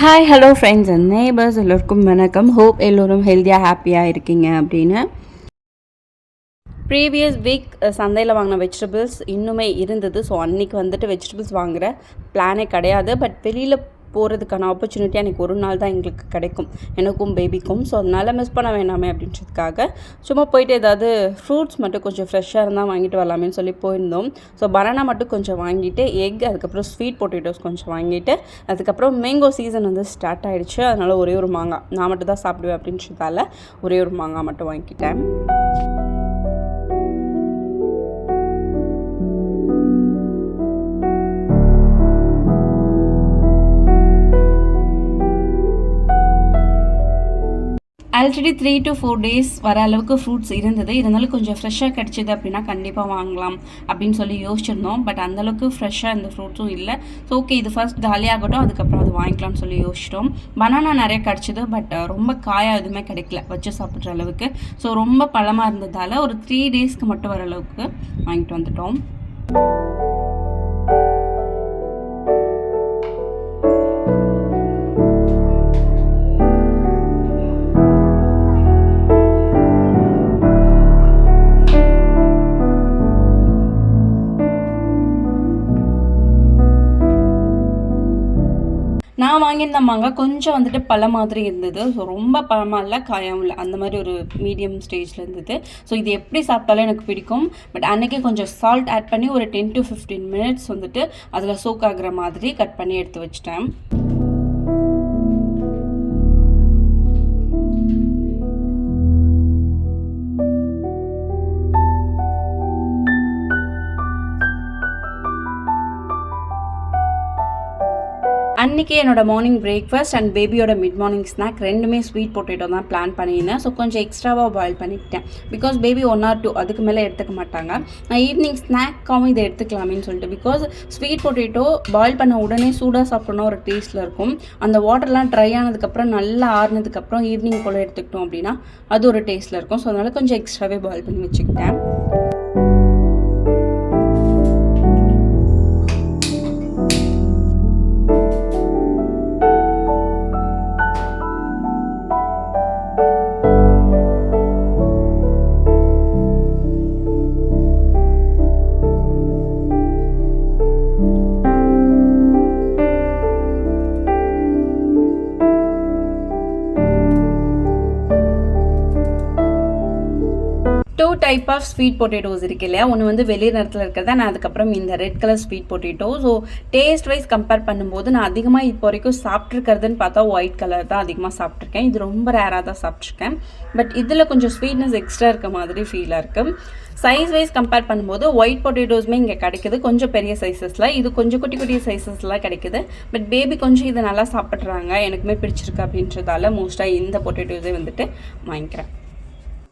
Hi hello friends and neighbours எல்லோருக்கும் வணக்கம். Hope எல்லோரும் ஹெல்த்தியாக ஹாப்பியாக இருக்கீங்க அப்படின்னு. ப்ரீவியஸ் வீக் சந்தையில் வாங்கின வெஜிடபிள்ஸ் இன்னுமே இருந்தது. ஸோ அன்றைக்கி வந்துட்டு வெஜிடபிள்ஸ் வாங்குகிற பிளானே கிடையாது. பட் வெளியில் போகிறதுக்கான ஆப்பர்ச்சுனிட்டி அன்றைக்கி ஒரு நாள் தான் எங்களுக்கு கிடைக்கும், எனக்கும் பேபிக்கும். ஸோ அதனால் மிஸ் பண்ண வேண்டாமே அப்படின்றதுக்காக சும்மா போயிட்டு ஏதாவது ஃப்ரூட்ஸ் மட்டும் கொஞ்சம் ஃப்ரெஷ்ஷாக இருந்தால் வாங்கிட்டு வரலாமேன்னு சொல்லி போயிருந்தோம். ஸோ பனானா மட்டும் கொஞ்சம் வாங்கிட்டு, எக், அதுக்கப்புறம் ஸ்வீட் பொட்டேட்டோஸ் கொஞ்சம் வாங்கிட்டு, அதுக்கப்புறம் மேங்கோ சீசன் வந்து ஸ்டார்ட் ஆகிடுச்சு. அதனால் ஒரே ஒரு மாங்காய் நான் மட்டும் தான் சாப்பிடுவேன் அப்படின்றதால ஒரே ஒரு மாங்காய் மட்டும் வாங்கிக்கிட்டேன். ஆல்ரெடி 3 to 4 days வர அளவுக்கு ஃப்ரூட்ஸ் இருந்தது. இருந்தாலும் கொஞ்சம் ஃப்ரெஷ்ஷாக கிடச்சிது அப்படின்னா கண்டிப்பாக வாங்கலாம் அப்படின்னு சொல்லி யோசிச்சிருந்தோம். பட் அந்தளவுக்கு ஃப்ரெஷ்ஷாக இந்த ஃப்ரூட்ஸும் இல்லை. ஸோ ஓகே, இது ஃபர்ஸ்ட் காலியாகட்டும், அதுக்கப்புறம் அது வாங்கிக்கலாம்னு சொல்லி யோசிச்சிட்டோம். பனானா நிறைய கிடச்சிது, பட் ரொம்ப காயாக எதுவுமே கிடைக்கல வச்சு சாப்பிட்ற அளவுக்கு. ஸோ ரொம்ப பழமாக இருந்ததால் ஒரு 3 daysக்கு மட்டும் வர அளவுக்கு வாங்கிட்டு வந்துட்டோம். நான் வாங்கியிருந்த மாங்காய் கொஞ்சம் வந்துட்டு பழம் மாதிரி இருந்தது. ஸோ ரொம்ப பழமாக இல்லை, காயாகவும் இல்லை, அந்த மாதிரி ஒரு மீடியம் ஸ்டேஜில் இருந்தது. ஸோ இது எப்படி சாப்பிட்டாலும் எனக்கு பிடிக்கும். பட் அன்றைக்கி கொஞ்சம் சால்ட் ஆட் பண்ணி ஒரு 10 to 15 minutes வந்துட்டு அதில் சோக் ஆகிற மாதிரி கட் பண்ணி எடுத்து வச்சிட்டேன். அன்றைக்கி என்னோடய மார்னிங் பிரேக்ஃபாஸ்ட் அண்ட் பேபியோட மிட் மார்னிங் ஸ்நாக் ரெண்டுமே ஸ்வீட் பொட்டேட்டோ தான் பிளான் பண்ணியிருந்தேன். ஸோ கொஞ்சம் எக்ஸ்ட்ராவாக பாயில் பண்ணிக்கிட்டேன். பிகாஸ் பேபி 1 or 2 அதுக்கு மேலே எடுத்துக்க மாட்டாங்க. நான் ஈவினிங் ஸ்நாக்காகவும் இதை எடுத்துக்கலாமேன்னு சொல்லிட்டு, பிகாஸ் ஸ்வீட் பொட்டேட்டோ பாயில் பண்ண உடனே சூடாக சாப்பிட்ணும் ஒரு டேஸ்ட்டில் இருக்கும். அந்த வாட்டர்லாம் ட்ரை ஆனதுக்கப்புறம் நல்லா ஆறுனதுக்கப்புறம் ஈவினிங் போல் எடுத்துக்கிட்டோம் அப்படின்னா அது ஒரு டேஸ்ட்டில் இருக்கும். ஸோ அதனால் கொஞ்சம் எக்ஸ்ட்ராவே பாயில் பண்ணி வச்சுக்கிட்டேன். டைப் ஆஃப் ஸ்வீட் பொட்டேட்டோஸ் இருக்கு இல்லையா, ஒன்று வந்து வெளி நேரத்தில் இருக்கிறதா, நான் அதுக்கப்புறம் இந்த red colour sweet potato. So taste wise compare பண்ணும்போது நான் அதிகமாக இப்போ வரைக்கும் சாப்பிட்ருக்கிறதுன்னு பார்த்தா ஒயிட் கலர் தான் அதிகமாக சாப்பிட்ருக்கேன். இது ரொம்ப ரேராக தான் சாப்பிட்ருக்கேன். பட் இதில் கொஞ்சம் ஸ்வீட்னஸ் எக்ஸ்ட்ரா இருக்க மாதிரி ஃபீலாக இருக்குது. சைஸ் வைஸ் கம்பேர் பண்ணும்போது ஒயிட் பொட்டேட்டோஸுமே இங்கே கிடைக்குது, கொஞ்சம் பெரிய சைஸஸில். இது கொஞ்சம் குட்டி குட்டி சைஸஸ்லாம் கிடைக்குது. பட் பேபி கொஞ்சம் இதை நல்லா சாப்பிட்றாங்க, எனக்குமே பிடிச்சிருக்கு அப்படின்றதால மோஸ்ட்டாக இந்த பொட்டேட்டோஸே வந்துட்டு வாங்கிக்கிறேன்.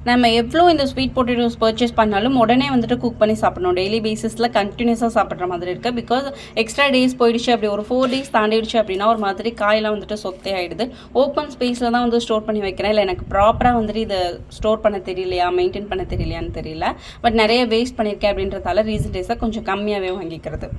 நம்ம எவ்வளோ இந்த ஸ்வீட் பொட்டேட்டோஸ் பர்ச்சேஸ் பண்ணாலும் உடனே வந்துட்டு குக் பண்ணி சாப்பிடணும். டெய்லி பேசிஸில் கண்டினியூஸாக சாப்பிட்ற மாதிரி இருக்குது. பிகாஸ் எக்ஸ்ட்ரா டேஸ் போயிடுச்சு, அப்படி ஒரு 4 days தாண்டிடுச்சு அப்படின்னா ஒரு மாதிரி காயெல்லாம் வந்துட்டு சொத்தே ஆகிடுது. ஓப்பன் ஸ்பேஸில் தான் வந்து ஸ்டோர் பண்ணி வைக்கிறேன். இல்லை எனக்கு ப்ராப்பராக வந்துட்டு இதை ஸ்டோர் பண்ண தெரியலையா, மெயின்டைன் பண்ண தெரியலையான்னு தெரியல. பட் நிறைய வேஸ்ட் பண்ணியிருக்கேன் அப்படின்றதால ரீசன்ட் டேஸாக கொஞ்சம் கம்மியாகவே வாங்கிக்கிறது.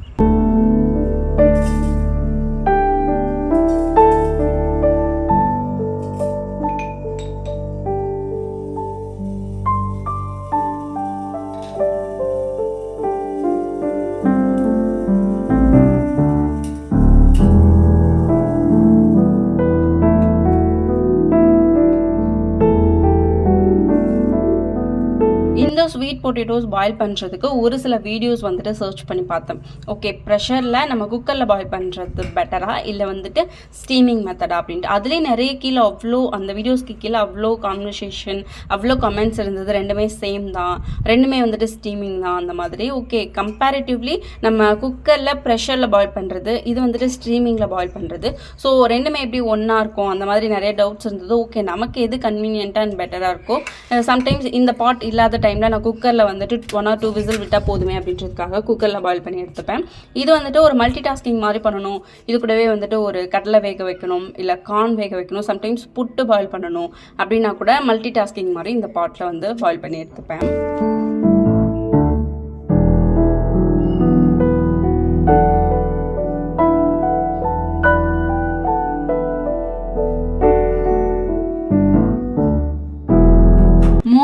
இந்த ஸ்வீட் பொட்டேட்டோஸ் பாயில் பண்ணுறதுக்கு ஒரு சில வீடியோஸ் வந்துட்டு சர்ச் பண்ணி பார்த்தேன். ஓகே, ப்ரெஷரில் நம்ம குக்கரில் பாயில் பண்ணுறது பெட்டரா இல்லை வந்துட்டு ஸ்டீமிங் மெத்தடா அப்படின்ட்டு. அதுலேயே நிறைய கீழே அவ்வளோ அந்த வீடியோஸ்க்கு கீழே அவ்வளோ கான்வர்சேஷன், அவ்வளோ கமெண்ட்ஸ் இருந்தது. ரெண்டுமே சேம் தான், ரெண்டுமே வந்துட்டு ஸ்டீமிங் தான் அந்த மாதிரி. ஓகே, கம்பேரிட்டிவ்லி நம்ம குக்கரில் ப்ரெஷரில் பாயில் பண்ணுறது, இது வந்துட்டு ஸ்ட்ரீமிங்கில் பாயில் பண்ணுறது, ஸோ ரெண்டுமே எப்படி ஒன்றா இருக்கும் அந்த மாதிரி நிறைய டவுட்ஸ் இருந்தது. ஓகே, நமக்கு எது கன்வீனியண்ட்டாக அண்ட் பெட்டராக இருக்கும். சம்டைம்ஸ் இந்த பாட் இல்லாத டைமில் நான் குக்கரில் வந்துட்டு 1 or 2 விசில் விட்டால் போதுமே அப்படின்றதுக்காக குக்கரில் பாயில் பண்ணி எடுத்துப்பேன். இது வந்துட்டு ஒரு மல்டி டாஸ்கிங் மாதிரி பண்ணணும். இது கூடவே வந்துட்டு ஒரு கடலை வேக வைக்கணும், இல்லை கார்ன் வேக வைக்கணும், சம்டைம்ஸ் புட்டு பாயில் பண்ணணும் அப்படின்னா கூட மல்டி டாஸ்கிங் மாதிரி இந்த பாட்டில் வந்து பாயில் பண்ணி எடுத்துப்பேன்.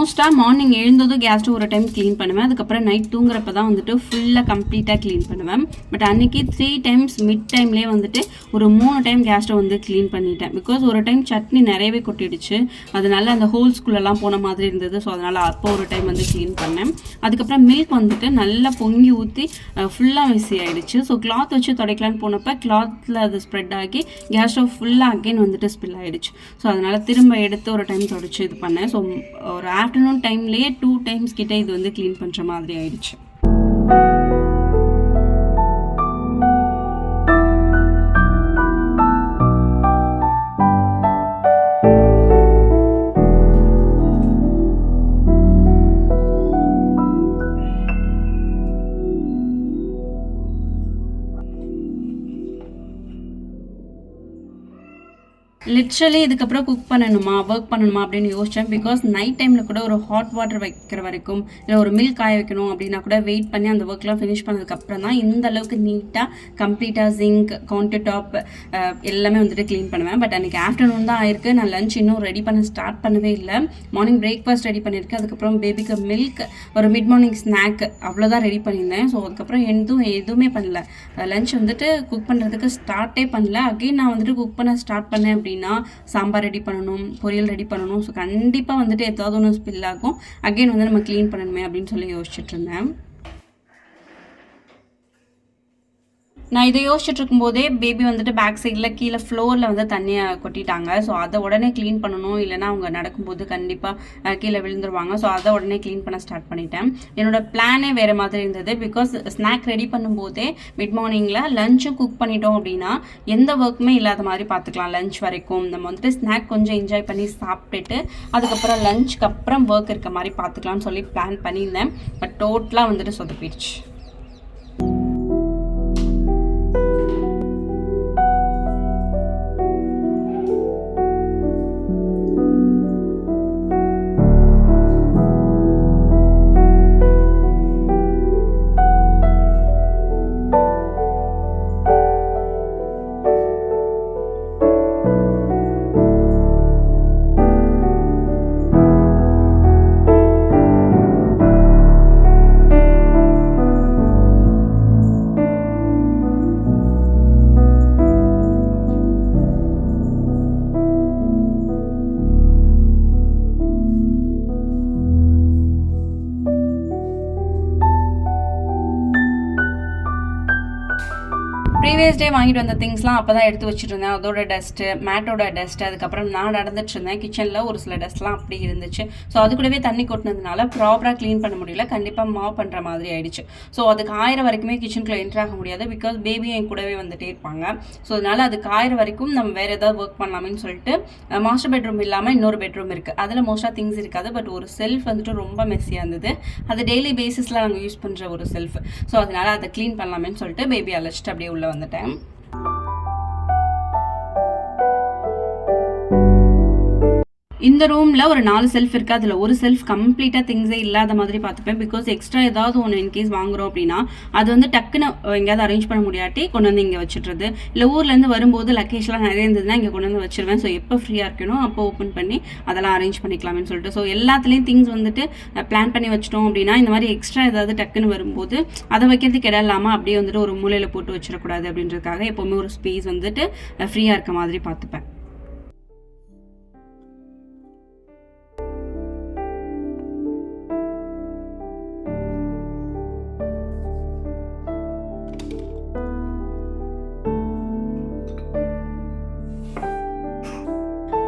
மோஸ்ட்டாக மார்னிங் எழுந்ததும் கேஸ் ஸ்டவ் ஒரு டைம் க்ளீன் பண்ணுவேன். அதுக்கப்புறம் நைட் தூங்குறப்ப தான் வந்துட்டு ஃபுல்லாக கம்ப்ளீட்டாக க்ளீன் பண்ணுவேன். பட் அன்றைக்கி 3 டைம்ஸ் மிட் டைம்லேயே வந்துட்டு ஒரு 3 டைம் கேஸ் ஸ்டவ் வந்து க்ளீன் பண்ணிட்டேன். பிகாஸ் ஒரு டைம் சட்னி நிறையவே கொட்டிடுச்சு, அதனால அந்த ஹோல்ஸ்குள்ளெல்லாம் போன மாதிரி இருந்தது. ஸோ அதனால் அப்போ ஒரு டைம் வந்து க்ளீன் பண்ணேன். அதுக்கப்புறம் மில்க் வந்துட்டு நல்லா பொங்கி ஊற்றி ஃபுல்லாக மிஸ்ஸி ஆகிடுச்சு. ஸோ கிளாத் வச்சு துடைக்கலான்னு போனப்போ கிளாத்தில் அது ஸ்ப்ரெட் ஆகி கேஸ் ஸ்டவ் ஃபுல்லாக அகெயின் வந்துட்டு ஸ்பில் ஆகிடுச்சு. ஸோ அதனால் திரும்ப எடுத்து ஒரு டைம் துடைச்சி இது பண்ணேன். ஸோ ஒரு ஆஃப்டர்நூன் டைம்லேயே 2 டைம்ஸ் கிட்ட இது வந்து க்ளீன் பண்ணுற மாதிரி ஆயிடுச்சு. லிட்ரலி இதுக்கப்புறம் குக் பண்ணணுமா ஒர்க் பண்ணணுமா அப்படின்னு யோசித்தேன். பிகாஸ் நைட் டைமில் கூட ஒரு ஹாட் வாட்டர் வைக்கிற வரைக்கும் இல்லை ஒரு மில்க் காய வைக்கணும் அப்படின்னா கூட வெயிட் பண்ணி அந்த ஒர்க்லாம் ஃபினிஷ் பண்ணதுக்கப்புறம் தான் இந்த அளவுக்கு நீட்டாக கம்ப்ளீட்டாக ஜிங்க் கவுண்டர் டாப் எல்லாமே வந்துட்டு க்ளீன் பண்ணுவேன். பட் அன்றைக்கி ஆஃப்டர்நூன் தான் ஆயிருக்கு. நான் லஞ்ச் இன்னும் ரெடி பண்ண ஸ்டார்ட் பண்ணவே இல்லை. மார்னிங் பிரேக்ஃபாஸ்ட் ரெடி பண்ணியிருக்கேன். அதுக்கப்புறம் பேபிக்கு மில்க், ஒரு மிட் மார்னிங் ஸ்நாக் அவ்வளோதான் ரெடி பண்ணியிருந்தேன். ஸோ அதுக்கப்புறம் எதுவுமே பண்ணல. லஞ்ச் வந்துட்டு குக் பண்ணுறதுக்கு ஸ்டார்ட்டே பண்ணல. அகெயின் நான் வந்துட்டு குக் பண்ண ஸ்டார்ட் பண்ணேன் அப்படின்னா சாம்பார் ரெடி பண்ணணும், பொரியல் ரெடி பண்ணணும். ஸோ கண்டிப்பாக வந்துட்டு ஏதாவது ஒன்று ஸ்பில் ஆகும். அகெயின் வந்து நம்ம க்ளீன் பண்ணணுமே அப்படின்னு சொல்லி யோசிச்சுட்டு இருந்தேன். நான் இதை யோசிச்சுட்டு இருக்கும்போதே பேபி வந்துட்டு பேக் சைடில் கீழே ஃப்ளோரில் வந்து தண்ணியை கொட்டிட்டாங்க. ஸோ அதை உடனே க்ளீன் பண்ணணும், இல்லைனா அவங்க நடக்கும்போது கண்டிப்பாக கீழே விழுந்துருவாங்க. ஸோ அதை உடனே க்ளீன் பண்ண ஸ்டார்ட் பண்ணிட்டேன். என்னோட பிளானே வேறு மாதிரி இருந்தது. பிகாஸ் ஸ்நாக் ரெடி பண்ணும்போதே மிட் மார்னிங்கில் லஞ்சும் குக் பண்ணிட்டோம் அப்படின்னா எந்த ஒர்க்குமே இல்லாத மாதிரி பார்த்துக்கலாம். லஞ்ச் வரைக்கும் நம்ம வந்துட்டு ஸ்நாக் கொஞ்சம் என்ஜாய் பண்ணி சாப்பிட்டுட்டு அதுக்கப்புறம் லஞ்சுக்கு அப்புறம் ஒர்க் இருக்க மாதிரி பார்த்துக்கலாம்னு சொல்லி பிளான் பண்ணியிருந்தேன். பட் டோட்டலாக வந்துட்டு சொதப்பிடுச்சு. ப்ரீவியஸ் டே வாங்கிட்டு வந்த திங்ஸ்லாம் அப்போ தான் எடுத்து வச்சுட்டு இருந்தேன். அதோட டஸ்ட்டு, மேட்டோட டஸ்ட்டு, அதுக்கப்புறம் நான் நடந்துட்டு இருந்தேன். கிச்சனில் ஒரு சில டஸ்ட்லாம் அப்படி இருந்துச்சு. ஸோ அது கூடவே தண்ணி கொட்டினதுனால ப்ராப்பராக க்ளீன் பண்ண முடியல. கண்டிப்பாக மாப் பண்ணுற மாதிரி ஆயிடுச்சு. ஸோ அது காயிற வரைக்குமே கிச்சனுக்குள்ளே என்ட்ரு ஆக முடியாது. பிகாஸ் பேபி என் கூடவே வந்துட்டே இருப்பாங்க. ஸோ அதனால் அது காயிற வரைக்கும் நம்ம வேறு ஏதாவது ஒர்க் பண்ணலாமேன்னு சொல்லிட்டு மாஸ்டர் பெட்ரூம் இல்லாமல் இன்னொரு பெட்ரூம் இருக்குது. அதில் மோஸ்ட்டாக திங்ஸ் இருக்காது. பட் ஒரு செல்ஃப் வந்துட்டு ரொம்ப மெஸ்ஸியாக இருந்தது. அது டெய்லி பேசிஸில் நாங்கள் யூஸ் பண்ணுற ஒரு செல்ஃப். ஸோ அதனால் அதை க்ளீன் பண்ணலாமேன்னு சொல்லிட்டு பேபி அழைச்சிட்டு அப்படியே உள்ளே வந்துட்டேன். இந்த ரூமில் ஒரு 4 செல்ஃப் இருக்குது. அதில் ஒரு செல்ஃப் கம்ப்ளீட்டாக திங்ஸே இல்லாத மாதிரி பார்த்துப்பேன். பிகாஸ் எக்ஸ்ட்ரா ஏதாவது ஒன்று இன்கேஸ் வாங்குகிறோம் அப்படின்னா அது வந்து டக்குன்னு எங்கேயாவது அரேஞ்ச் பண்ண முடியாட்டி கொண்டு வந்து இங்கே வச்சுட்றது. இல்லை ஊர்லேருந்து வரும்போது லக்கேஜ்லாம் நிறைய இருந்ததுன்னா இங்கே கொண்டு வந்து வச்சுருவேன். ஸோ எப்போ ஃப்ரீயாக இருக்கணும் அப்போ ஓப்பன் பண்ணி அதெல்லாம் அரேஞ்ச் பண்ணிக்கலாம்னு சொல்லிட்டு. ஸோ எல்லாத்துலேயும் திங்ஸ் வந்துட்டு பிளான் பண்ணி வச்சிட்டோம் அப்படின்னா இந்த மாதிரி எக்ஸ்ட்ரா ஏதாவது டக்குன்னு வரும்போது அதை வைக்கிறதுக்கு இடம் இல்லாமல் அப்படியே வந்துட்டு ஒரு மூலையில் போட்டு வச்சிடக்கூடாது அப்படின்றதுக்காக எப்போவுமே ஒரு ஸ்பேஸ் வந்துட்டு ஃப்ரீயாக இருக்க மாதிரி பார்த்துப்பேன்.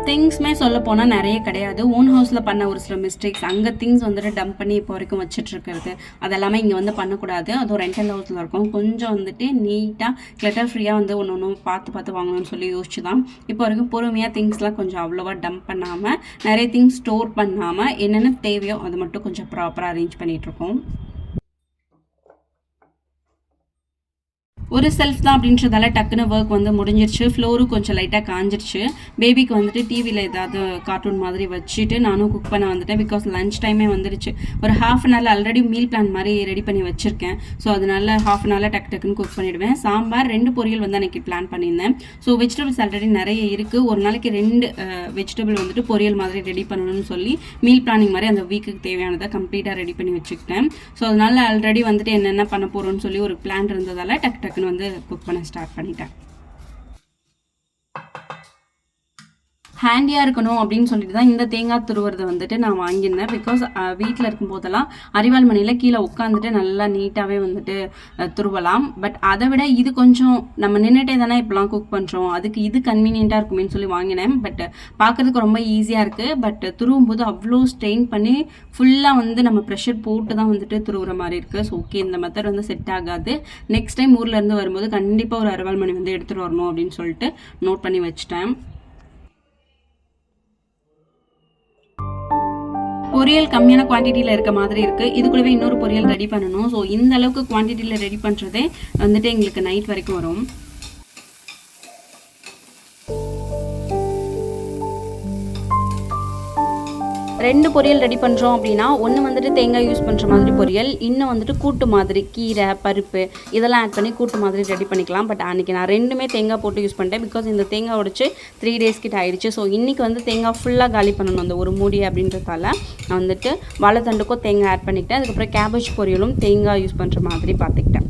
திங்ஸ்மே சொல்ல போனால் நிறைய கிடையாது. ஓன் ஹவுஸில் பண்ண ஒரு சில மிஸ்டேக்ஸ், அங்கே திங்ஸ் வந்துட்டு டம்ப் பண்ணி இப்போ வரைக்கும் வச்சுட்ருக்கிறது, அதெல்லாமே இங்கே வந்து பண்ணக்கூடாது. அதுவும் ரெண்டல் ஹவுஸில் இருக்கும். கொஞ்சம் வந்துட்டு நீட்டாக கிளட்டர் ஃப்ரீயாக வந்து ஒன்று ஒன்று பார்த்து வாங்கணும்னு சொல்லி யோசிச்சு தான் இப்போ வரைக்கும் பொறுமையாக திங்ஸ்லாம் கொஞ்சம் அவ்வளோவா டம்ப் பண்ணாமல் நிறைய திங்ஸ் ஸ்டோர் பண்ணாமல் என்னென்ன தேவையோ அது மட்டும் கொஞ்சம் ப்ராப்பராக அரேஞ்ச் பண்ணிகிட்ருக்கோம். ஒரு செல்ஃப் தான் அப்படின்றதால டக்குன்னு ஒர்க் வந்து முடிஞ்சிருச்சு. ஃப்ளோரும் கொஞ்சம் லைட்டாக காஞ்சிருச்சு. பேபிக்கு வந்துட்டு டிவியில் ஏதாவது கார்ட்டூன் மாதிரி வச்சுட்டு நானும் குக் பண்ண வந்துட்டேன். பிகாஸ் லன்ச் டைமே வந்துடுச்சு. ஒரு ஹாஃப் அன் ஹவரில் ஆல்ரெடி மீல் பிளான் மாதிரி ரெடி பண்ணி வச்சுருக்கேன். ஸோ அதனால ஹாஃப் அன் ஹவரில் டக்குன்னு குக் பண்ணிவிடுவேன். சாம்பார் 2 பொரியல் வந்து அன்றைக்கி பிளான் பண்ணியிருந்தேன். ஸோ வெஜிடபிள்ஸ் ஆல்ரெடி நிறைய இருக்குது. ஒரு நாளைக்கு 2 வெஜிடபிள் வந்துட்டு பொரியல் மாதிரி ரெடி பண்ணணும்னு சொல்லி மீல் பிளானிங் மாதிரி அந்த வீக்குக்கு தேவையானதை கம்ப்ளீட்டாக ரெடி பண்ணி வச்சுக்கிட்டேன். ஸோ அதனால ஆல்ரெடி வந்துட்டு என்னென்ன பண்ண போகிறோம்னு சொல்லி ஒரு பிளான் இருந்ததால் டக்குன்னு வந்து குக் பண்ண ஸ்டார்ட் பண்ணிட்டேன். ஹேண்டியாக இருக்கணும் அப்படின்னு சொல்லிட்டு தான் இந்த தேங்காய் துருவுறதை வந்துட்டு நான் வாங்கியிருந்தேன். பிகாஸ் வீட்டில் இருக்கும்போதெல்லாம் அரிவாள் மணியில் கீழே உட்காந்துட்டு நல்லா நீட்டாகவே வந்துட்டு துருவலாம். பட் அதை விட இது கொஞ்சம் நம்ம நின்றுட்டே தானே இப்போலாம் குக் பண்ணுறோம், அதுக்கு இது கன்வீனியண்ட்டாக இருக்குமேனு சொல்லி வாங்கினேன். பட் பார்க்குறதுக்கு ரொம்ப ஈஸியாக இருக்குது. பட் துருவும் போது அவ்வளோ ஸ்ட்ரெயின் பண்ணி ஃபுல்லாக வந்து நம்ம ப்ரெஷர் போட்டு தான் வந்துட்டு துருவுற மாதிரி இருக்குது. ஸோ ஓகே, இந்த மெத்தட் வந்து செட் ஆகாது. நெக்ஸ்ட் டைம் ஊர்லேருந்து வரும்போது கண்டிப்பாக ஒரு அரிவாள் மணி வந்து எடுத்துகிட்டு வரணும் அப்படின்னு சொல்லிட்டு நோட் பண்ணி வச்சுட்டேன். பொரியல் கம்மியான குவான்டிட்டியில் இருக்க மாதிரி இருக்குது. இது கூடவே இன்னொரு பொரியல் ரெடி பண்ணணும். ஸோ இந்த அளவுக்கு குவான்டிட்டியில் ரெடி பண்ணுறதே வந்துட்டு எங்களுக்கு நைட் வரைக்கும் வரும். 2 பொரியல் ரெடி பண்ணுறோம் அப்படின்னா, ஒன்று வந்துட்டு தேங்காய் யூஸ் பண்ணுற மாதிரி பொரியல், இன்னும் வந்துட்டு கூட்டு மாதிரி கீரை பருப்பு இதெல்லாம் ஆட் பண்ணி கூட்டு மாதிரி ரெடி பண்ணிக்கலாம். பட் அன்றைக்கி நான் 2மே தேங்காய் போட்டு யூஸ் பண்ணிட்டேன். பிகாஸ் இந்த தேங்காய் உடைச்சு 3 டேஸ் கிட்ட ஆயிடுச்சு. ஸோ இன்றைக்கி வந்து தேங்காய் ஃபுல்லாக காலி பண்ணணும் அந்த ஒரு மூடி அப்படின்றதால நான் வந்துட்டு வாழைத்தண்டுக்கும் தேங்காய் ஆட் பண்ணிக்கிட்டேன். அதுக்கப்புறம் கேபேஜ் பொரியலும் தேங்காய் யூஸ் பண்ணுற மாதிரி பார்த்துக்கிட்டேன்.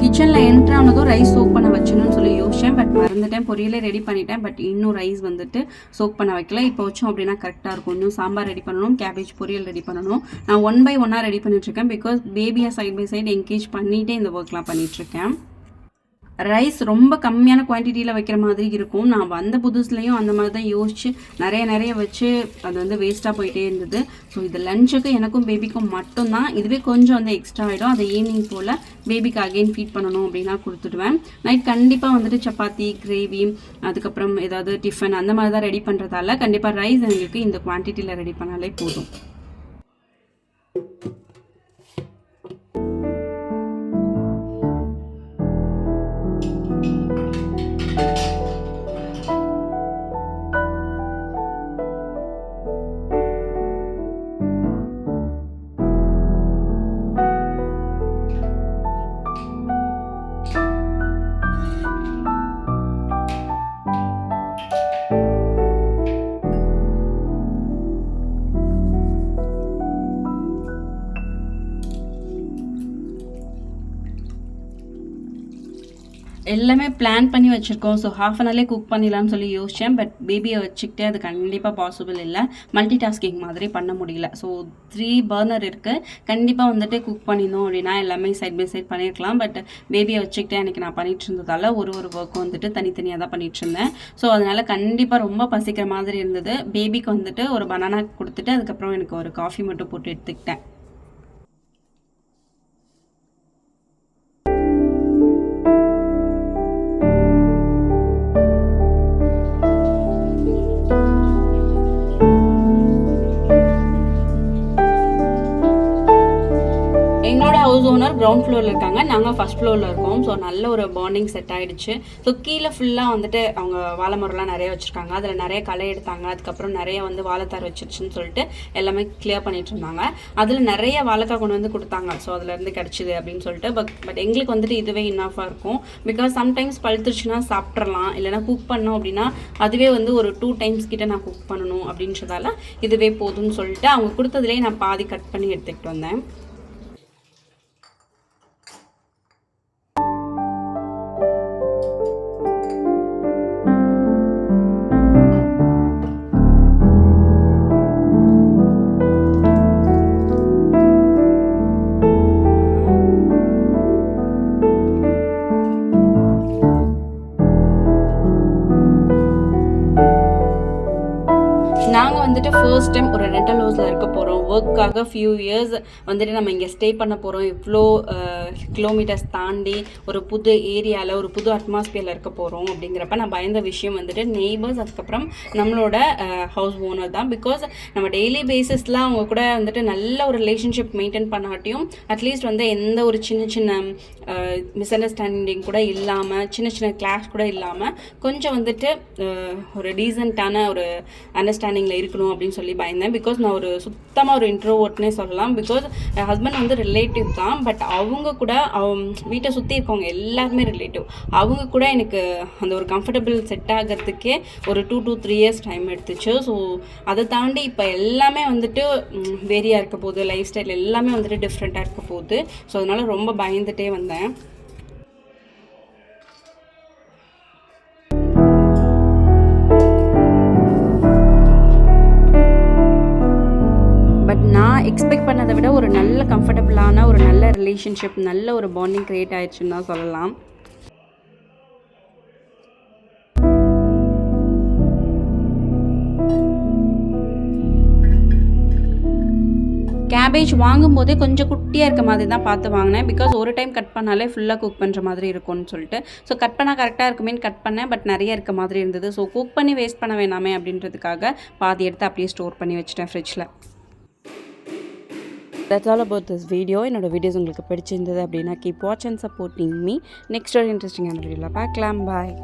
கிச்சனில் என்ட்ரு ஆனதும் ரைஸ் சோக் பண்ண வச்சணும்னு சொல்லி யோசிச்சேன். பட் மறந்துட்டேன். பொரியலே ரெடி பண்ணிட்டேன். பட் இன்னும் ரைஸ் வந்துட்டு சோக் பண்ண வைக்கல. இப்போ வச்சோம் அப்படின்னா கரெக்டாக இருக்கும். இன்னும் சாம்பார் ரெடி பண்ணணும், கேபேஜ் பொரியல் ரெடி பண்ணணும். நான் 1 by 1 ரெடி பண்ணிட்டுருக்கேன். பிகாஸ் பேபியை சைட் பை சைடு என்கேஜ் பண்ணிகிட்டே இந்த ஒர்க்லாம் பண்ணிகிட்ருக்கேன். ரைஸ் ரொம்ப கம்மியான குவான்டிட்டியில் வைக்கிற மாதிரி இருக்கும். நான் வந்த புதுசுலேயும் அந்த மாதிரி தான் யோசிச்சு நிறைய வச்சு அது வந்து வேஸ்ட்டாக போயிட்டே இருந்தது. ஸோ இது லஞ்சுக்கு எனக்கும் பேபிக்கும் மட்டும்தான். இதுவே கொஞ்சம் வந்து எக்ஸ்ட்ரா ஆகிடும். அதை ஈவினிங் போல் பேபிக்கு அகெயின் ஃபீட் பண்ணணும் அப்படின்னா கொடுத்துடுவேன். நைட் கண்டிப்பாக வந்துட்டு சப்பாத்தி கிரேவி அதுக்கப்புறம் ஏதாவது டிஃபன் அந்த மாதிரி தான் ரெடி பண்ணுறதால கண்டிப்பாக ரைஸ் எங்களுக்கு இந்த குவான்டிட்டியில் ரெடி பண்ணாலே போதும். எல்லாமே பிளான் பண்ணி வச்சுருக்கோம். ஸோ ஹாஃப் அன் ஹவர்லேயே குக் பண்ணிடலாம்னு சொல்லி யோசித்தேன். பட் பேபியை வச்சுக்கிட்டே அது கண்டிப்பாக பாசிபிள் இல்லை. மல்டி டாஸ்கிங் மாதிரி பண்ண முடியல. ஸோ 3 பர்னர் இருக்குது. கண்டிப்பாக வந்துட்டு குக் பண்ணியிருந்தோம் அப்படின்னா எல்லாமே சைட் பை சைட் பண்ணியிருக்கலாம். பட் பேபியை வச்சுக்கிட்டே எனக்கு நான் பண்ணிகிட்டு இருந்ததால் ஒரு ஒர்க்கும் வந்துட்டு தனித்தனியாக தான் பண்ணிகிட்டு இருந்தேன். ஸோ அதனால் கண்டிப்பாக ரொம்ப பசிக்கிற மாதிரி இருந்தது. பேபிக்கு வந்துட்டு ஒரு பனானா கொடுத்துட்டு அதுக்கப்புறம் எனக்கு ஒரு காஃபி மட்டும் போட்டு எடுத்துக்கிட்டேன். ஹவுஸ் ஓனர் கிரவுண்ட் ஃப்ளோரில் இருக்காங்க, நாங்கள் ஃபஸ்ட் ஃப்ளோரில் இருக்கோம். ஸோ நல்ல ஒரு பாண்டிங் செட் ஆகிடுச்சு. ஸோ கீழே ஃபுல்லாக வந்துட்டு அவங்க வாழை மரம்லாம் நிறைய வச்சுருக்காங்க. அதில் நிறைய களை எடுத்தாங்க. அதுக்கப்புறம் நிறைய வந்து வாழைத்தார் வச்சிருச்சுன்னு சொல்லிட்டு எல்லாமே கிளியர் பண்ணிட்டு இருந்தாங்க. அதில் நிறைய வாழைக்காய் கொண்டு வந்து கொடுத்தாங்க. ஸோ அதுலேருந்து கிடச்சிது அப்படின்னு சொல்லிட்டு. பட் எங்களுக்கு வந்துட்டு இதுவே இன்னாஃபாக இருக்கும். பிகாஸ் சம்டைம்ஸ் பழுத்துருச்சுன்னா சாப்பிட்றலாம், இல்லைனா குக் பண்ணோம் அப்படின்னா அதுவே வந்து ஒரு 2 times கிட்ட நான் குக் பண்ணணும் அப்படின்றதால இதுவே போதும்னு சொல்லிட்டு அவங்க கொடுத்ததுலேயே நான் பாதி கட் பண்ணி எடுத்துக்கிட்டு வந்தேன். நாங்கள் வந்துட்டு ஃபர்ஸ்ட் டைம் ஒரு ரெண்டல் ஹவுஸில் இருக்க போகிறோம். ஒர்க்காக ஃபியூ இயர்ஸ் வந்துட்டு நம்ம இங்கே ஸ்டே பண்ண போகிறோம், இவ்வளோ கிலோமீட்டர்ஸ் தாண்டி ஒரு புது ஏரியாவில் ஒரு புது அட்மாஸ்பியரில் இருக்க போகிறோம் அப்படிங்கிறப்ப நான் பயந்த விஷயம் வந்துட்டு நெய்பர்ஸ், அதுக்கப்புறம் நம்மளோட ஹவுஸ் ஓனர் தான். பிகாஸ் நம்ம டெய்லி பேசிஸில் அவங்க கூட வந்துட்டு நல்ல ஒரு ரிலேஷன்ஷிப் மெயின்டைன் பண்ணாட்டியும் அட்லீஸ்ட் வந்து எந்த ஒரு சின்ன சின்ன மிஸ் அண்டர்ஸ்டாண்டிங் கூட இல்லாமல், சின்ன சின்ன கிளாஷ் கூட இல்லாமல் கொஞ்சம் வந்துட்டு ஒரு டீசெண்டான ஒரு அண்டர்ஸ்டாண்டிங்கில் இருக்கணும் அப்படின்னு சொல்லி பயந்தேன். பிகாஸ் நான் ஒரு சுத்தமாக ஒரு இன்ட்ரோவர்ட்னே சொல்லலாம். பிகாஸ் என் ஹஸ்பண்ட் வந்து ரிலேட்டிவ் தான், பட் அவங்க கூட வீட்டை சுற்றி இருக்கவங்க எல்லாருமே ரிலேட்டிவ். அவங்க கூட எனக்கு அந்த ஒரு கம்ஃபர்டபுள் செட் ஆகிறதுக்கே ஒரு 2 to 3 years டைம் எடுத்துச்சு. ஸோ அதை தாண்டி இப்போ எல்லாமே வந்துட்டு வேரியாக இருக்க போகுது, லைஃப் ஸ்டைல் எல்லாமே வந்துட்டு டிஃப்ரெண்ட்டாக இருக்க போகுது. ஸோ அதனால் ரொம்ப பயந்துகிட்டே வந்தேன். பட் நான் எக்ஸ்பெக்ட் பண்ணதை விட ஒரு நல்ல கம்ஃபர்டபுளான ஒரு நல்ல ரிலேஷன்ஷிப், நல்ல ஒரு பாண்டிங் க்ரியேட் ஆயிடுச்சுன்னு தான் சொல்லலாம். கேபேஜ் வாங்கும்போதே கொஞ்சம் குட்டியாக இருக்க மாதிரி தான் பார்த்து வாங்கினேன். பிகாஸ் ஒரு டைம் கட் பண்ணாலே ஃபுல்லாக குக் பண்ணுற மாதிரி இருக்கும்னு சொல்லிட்டு. ஸோ கட் பண்ணால் கரெக்டாக இருக்குமேன்னு கட் பண்ணேன். பட் நிறைய இருக்க மாதிரி இருந்தது. ஸோ குக் பண்ணி வேஸ்ட் பண்ண வேணாமே அப்படின்றதுக்காக பாதி எடுத்து அப்படியே ஸ்டோர் பண்ணி வச்சுட்டேன் ஃப்ரிட்ஜில். That's all about this video. என்னோட வீடியோஸ் உங்களுக்கு பிடிச்சிருந்தது அப்படின்னா keep watch and supporting me. Next ஒரு இன்ட்ரெஸ்டிங்கான வீடியோவில் பார்க்கலாம். பாய்.